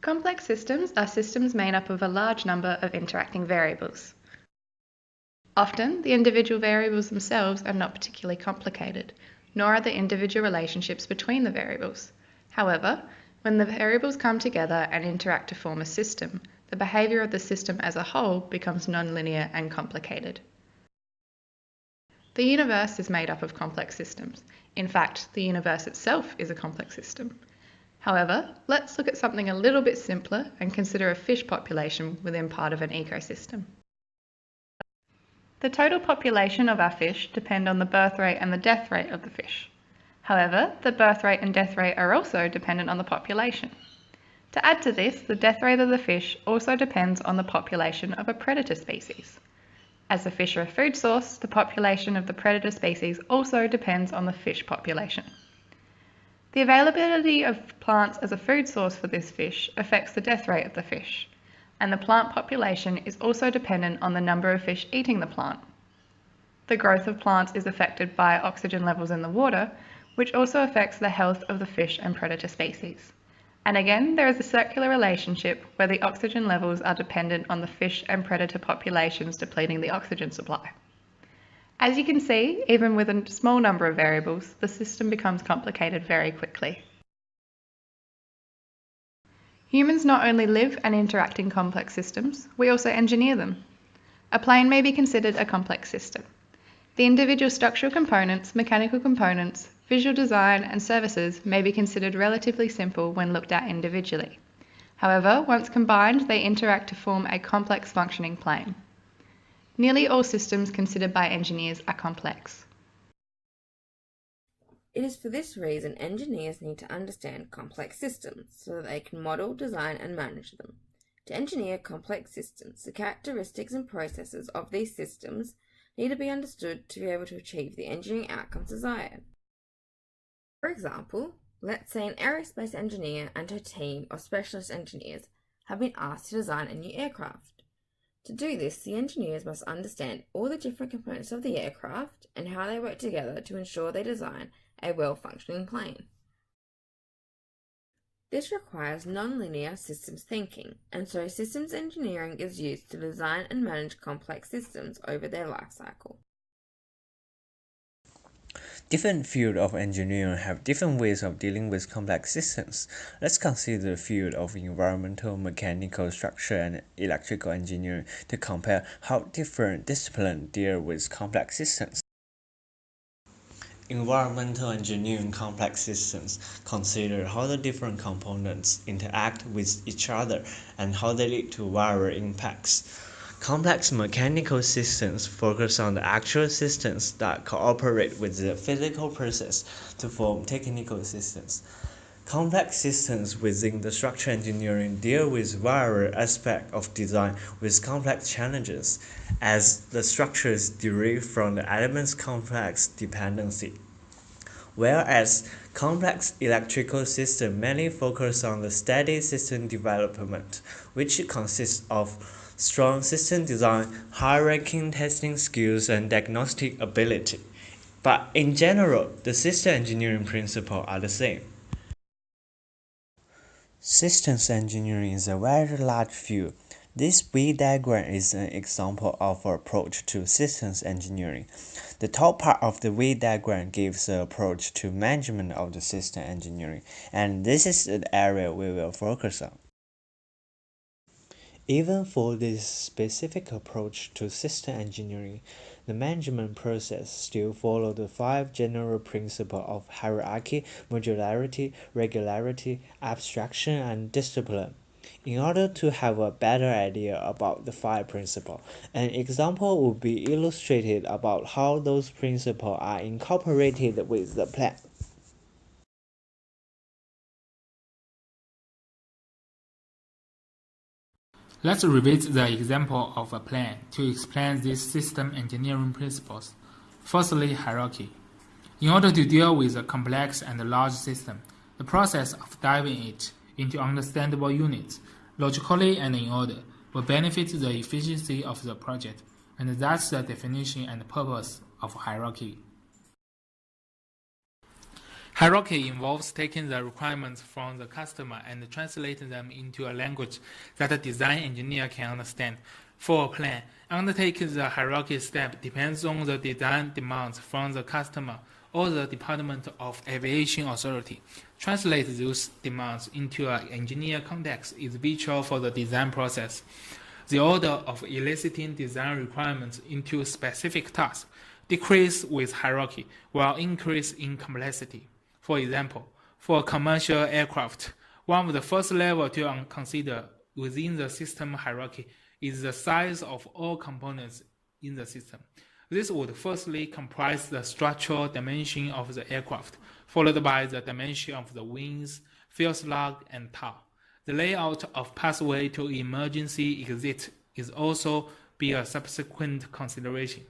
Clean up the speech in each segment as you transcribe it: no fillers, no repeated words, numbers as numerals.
Complex systems are systems made up of a large number of interacting variables. Often, the individual variables themselves are not particularly complicated, nor are the individual relationships between the variables. However, when the variables come together and interact to form a system, the behaviour of the system as a whole becomes nonlinear and complicated. The universe is made up of complex systems. In fact, the universe itself is a complex system. However, let's look at something a little bit simpler and consider a fish population within part of an ecosystem. The total population of our fish depend on the birth rate and the death rate of the fish. However, the birth rate and death rate are also dependent on the population. To add to this, the death rate of the fish also depends on the population of a predator species. As the fish are a food source, the population of the predator species also depends on the fish population. The availability of plants as a food source for this fish affects the death rate of the fish, and the plant population is also dependent on the number of fish eating the plant. The growth of plants is affected by oxygen levels in the water, which also affects the health of the fish and predator species. And again, there is a circular relationship where the oxygen levels are dependent on the fish and predator populations depleting the oxygen supply. As you can see, even with a small number of variables, the system becomes complicated very quickly. Humans not only live and interact in complex systems, we also engineer them. A plane may be considered a complex system. The individual structural components, mechanical components, visual design and services may be considered relatively simple when looked at individually. However, once combined, they interact to form a complex functioning plane. Nearly all systems considered by engineers are complex. It is for this reason engineers need to understand complex systems so that they can model, design and manage them. To engineer complex systems, the characteristics and processes of these systems need to be understood to be able to achieve the engineering outcomes desired. For example, let's say an aerospace engineer and her team of specialist engineers have been asked to design a new aircraft. To do this, the engineers must understand all the different components of the aircraft and how they work together to ensure they design a well-functioning plane. This requires non-linear systems thinking, and so systems engineering is used to design and manage complex systems over their life cycle. Different fields of engineering have different ways of dealing with complex systems. Let's consider the field of environmental, mechanical, structural, and electrical engineering to compare how different disciplines deal with complex systems. Environmental engineering complex systems consider how the different components interact with each other and how they lead to various impacts. Complex mechanical systems focus on the actual systems that cooperate with the physical process to form technical systems. Complex systems within the structural engineering deal with various aspects of design with complex challenges, as the structures derive from the elements' complex dependency. Whereas complex electrical systems mainly focus on the steady system development, which consists of strong system design, high-ranking testing skills, and diagnostic ability. But in general, the system engineering principles are the same. Systems engineering is a very large field. This V diagram is an example of an approach to systems engineering. The top part of the V diagram gives the approach to management of the system engineering, and this is the area we will focus on. Even for this specific approach to system engineering, the management process still follows the 5 general principles of hierarchy, modularity, regularity, abstraction, and discipline. In order to have a better idea about the 5 principles, an example would be illustrated about how those principles are incorporated with the plan. Let's revisit the example of a plan to explain these system engineering principles. Firstly, hierarchy. In order to deal with a complex and large system, the process of diving it into understandable units, logically and in order, will benefit the efficiency of the project, and that's the definition and purpose of hierarchy. Hierarchy involves taking the requirements from the customer and translating them into a language that a design engineer can understand. For a plan, undertaking the hierarchy step depends on the design demands from the customer or the Department of Aviation Authority. Translate those demands into an engineer context is vital for the design process. The order of eliciting design requirements into specific tasks decrease with hierarchy, while increase in complexity. For example, for a commercial aircraft, one of the first levels to consider within the system hierarchy is the size of all components in the system. This would firstly comprise the structural dimension of the aircraft, followed by the dimension of the wings, fuselage, and tail. The layout of pathway to emergency exit is also be a subsequent consideration.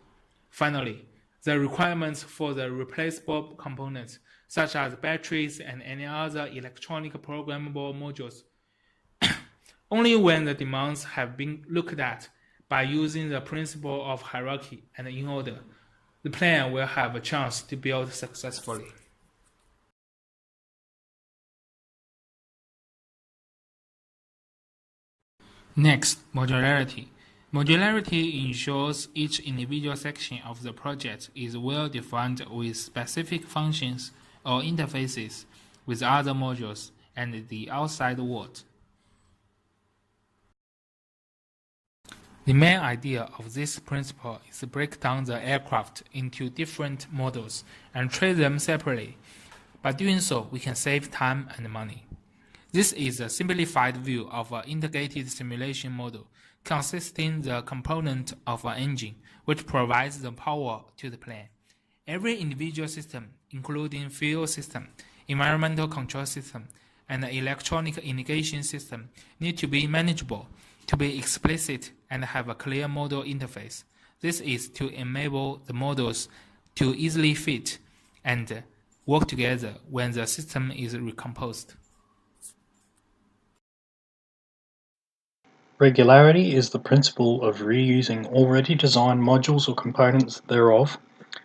Finally, the requirements for the replaceable components, such as batteries and any other electronic programmable modules, only when the demands have been looked at by using the principle of hierarchy and in order, the plan will have a chance to build successfully. Next, modularity. Modularity ensures each individual section of the project is well defined with specific functions or interfaces with other modules and the outside world. The main idea of this principle is to break down the aircraft into different models and treat them separately. By doing so, we can save time and money. This is a simplified view of an integrated simulation model consisting the component of an engine, which provides the power to the plane. Every individual system, including fuel system, environmental control system, and electronic integration system, need to be manageable, to be explicit, and have a clear model interface. This is to enable the models to easily fit and work together when the system is recomposed. Regularity is the principle of reusing already designed modules or components thereof,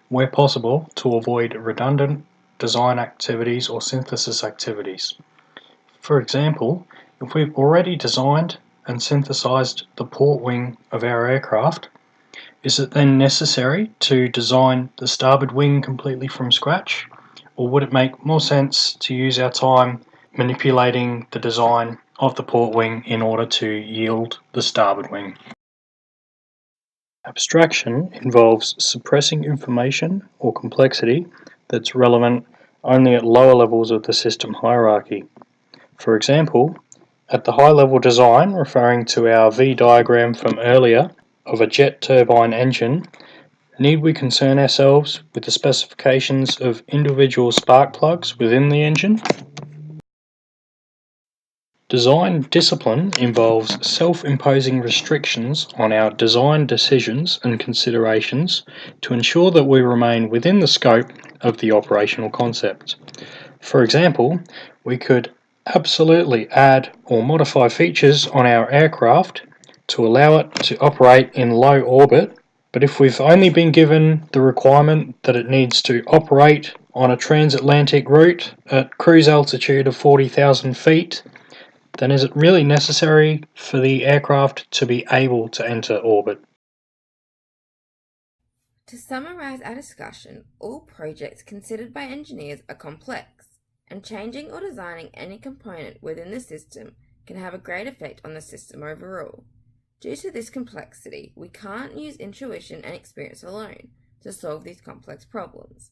where possible, to avoid redundant design activities or synthesis activities. For example, if we've already designed and synthesized the port wing of our aircraft, is it then necessary to design the starboard wing completely from scratch, or would it make more sense to use our time manipulating the design of the port wing in order to yield the starboard wing? Abstraction involves suppressing information or complexity that's relevant only at lower levels of the system hierarchy. For example, at the high-level design, referring to our V diagram from earlier of a jet turbine engine, need we concern ourselves with the specifications of individual spark plugs within the engine? Design discipline involves self-imposing restrictions on our design decisions and considerations to ensure that we remain within the scope of the operational concept. For example, we could absolutely add or modify features on our aircraft to allow it to operate in low orbit, but if we've only been given the requirement that it needs to operate on a transatlantic route at cruise altitude of 40,000 feet, then is it really necessary for the aircraft to be able to enter orbit? To summarize our discussion, all projects considered by engineers are complex, and changing or designing any component within the system can have a great effect on the system overall. Due to this complexity, we can't use intuition and experience alone to solve these complex problems.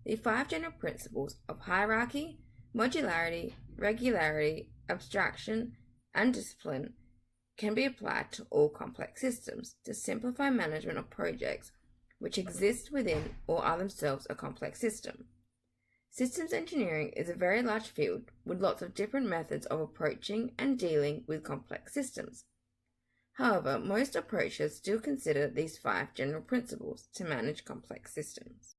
The 5 general principles of hierarchy, modularity, regularity, abstraction, and discipline can be applied to all complex systems to simplify management of projects which exist within or are themselves a complex system. Systems engineering is a very large field with lots of different methods of approaching and dealing with complex systems. However, most approaches still consider these 5 general principles to manage complex systems.